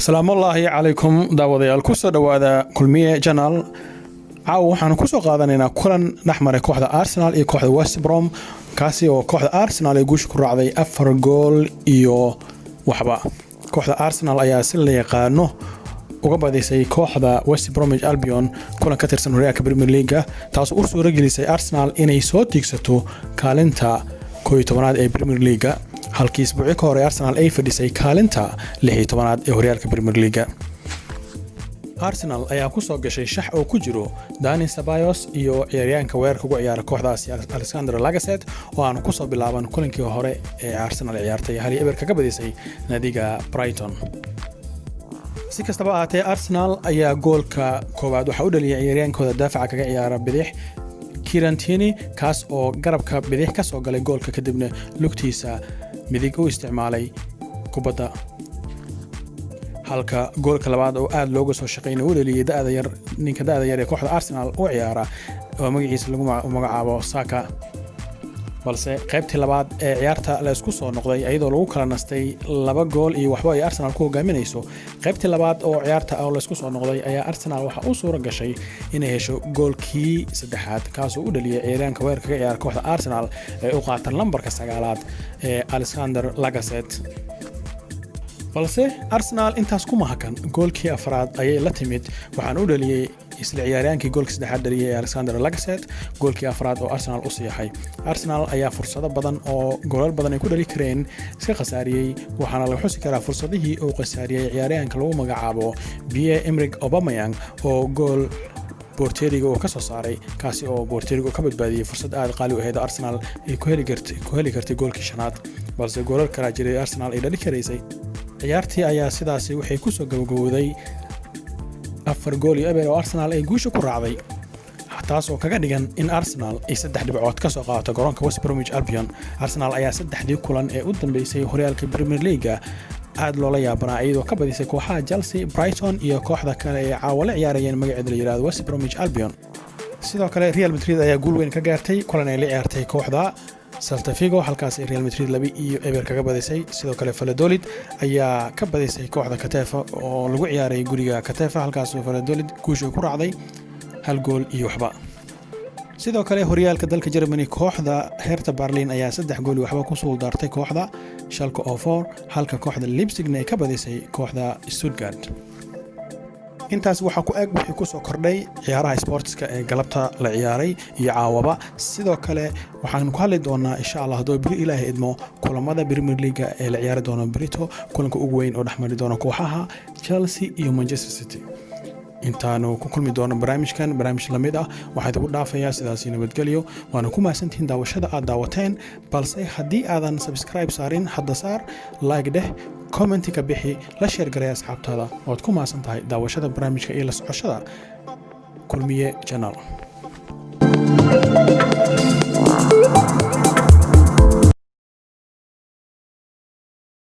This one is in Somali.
salaamu allaahi calaykum daawadayaal ku soo dhowaada kulmiye channel caawa waxaan ku soo qaadanaynaa kulan dhexmaray kooxda Arsenal iyo kooxda West Brom kaasi oo kooxda Arsenal ay guush ku raacday 4 gool iyo waxba kooxda Arsenal ayaa si la yaqaano uga badisay kooxda West Bromwich Albion kulan ka tirsan horyaalka Premier League taas oo suura gelisay Arsenal inay soo tiigsato kaalinta 11aad ee Premier League halkii isbuuci ka hor Arsenal ay fadhisay kaalinta 16aad ee horyaalka Premier League. Arsenal ayaa ku soo gashay shax oo ku jiro Dani Ceballos iyo ciyaaryahanka weerarka ugu ciyaara kooxdaasi Alexander Lacazette oo aan ku soo bilaaban kulankii hore ee Arsenal ciyaartay hal eber kaga badisay naadiga Brighton. si kastaba ahaatee Arsenal ayaa goolka koowaad waxa u dhaliyay ciyaaryahankooda daafaca kaga ciyaara bidix Kieran Tierney kaas oo garabka bidix ka soo galay goolka kadibna lugtiisa midig u isticmaalay kubadda halka goolka labaad oo aad looga soo shaqeynay uu dhaliyay ninka da'da yar ee kooxda Arsenal oo ciyaara oo magaciisa lagu magacaabo Saka balse qaybtii labaad ee ciyaarta la isku soo noqday iyadoo lagu kala nastay 2 gool iyo waxba ay Arsenal ku hogaaminayso qaybtii labaad oo ciyaarta la isku soo noqday ayaa Arsenal waxa uu suura gashay inay hesho goolkii saddexaad kaas oo u dhaliyay ciyaaryahanka weerarka ka ciyaara kooxda Arsenal ee u qaatan lambarka 9aad ee Alexander Lacazette balse Arsenal intaas kuma hakan goolkii afraad ayay la timid waxaan u dhaliyay isla ciyaaryahankii goolkii saddexaad dhaliyay Alexander Lacazette goolkii afraad oo Arsenal u siixay Arsenal ayaa fursado badan oo goolal badan ay ku dhali kareen iska qasaariyay waxaana la xusi karaa fursadihii uu qasaariyay ciyaaryahanka lagu magacaabo Pierre-Emerick Aubameyang oo gool Porterigo oo ka soo saaray kaasi oo Porterigo ka badbaadiyay fursad aad qaali u ahayd Arsenal ay ku heli kartay goolkii shanaad balse goolal kala jiray Arsenal ay dhali kareysay ciyaartii ayaa sidaasi waxay ku soo gabagabowday 4 gool iyo eber oo Arsenal ay guusha ku raacday taas oo kaga dhigan in Arsenal ay 3 dhibcood ka soo qaadato garoonka West Bromwich Albion Arsenal ayaa 3 kulan ee u dambeysay horyaalka Premier League aad loola yaabanaa iyadoo ka badisay kooxaha Chelsea, Brighton iyo kooxda kale ee caawale ciyaarayeen magaceeda la yiraahdo West Bromwich Albion sidoo kale Real Madrid ayaa guul weyn ka gaartay kulan ay la ciyaartay kooxda Celta Vigo halkaas Real Madrid 2 eber kaga badisay sidoo kale Valladolid ayaa ka badisay kooxda Getafe oo lagu ciyaaray guriga Getafe halkaas Valladolid guusha ku raacday 1 gool iyo waxba sidoo kale horyaalka dalka Germany kooxda Hertha Berlin ayaa 3 gool iyo waxba ku soo daartay kooxda Schalke 04 halka kooxda Leipzig ay ka badisay kooxda Stuttgart intaas waxa ku ag wixii ku soo kordhay ciyaaraha sportska ee galabta la ciyaaray iyo caawaba sidoo kale waxaan ku hadli doonaa insha Allah hadoo bari Ilaahay idmo kulamada Premier League ee la ciyaari doono Brito kulanka ugu weyn oo dhexmari doona kooxaha Chelsea iyo Manchester City intaanu ku kulmi doono barnaamij lamid ah waxaad ugu dhaafayaa sidaas nabadgelyo waana ku maasantiin daawashada aad daawateen balse haddii aadan subscribe saarin hadda saar like deh comment ka bixi la share gareey asxaabtaada ood ku maasan tahay daawashada barnaamijka iyo la socoshada kulmiye channel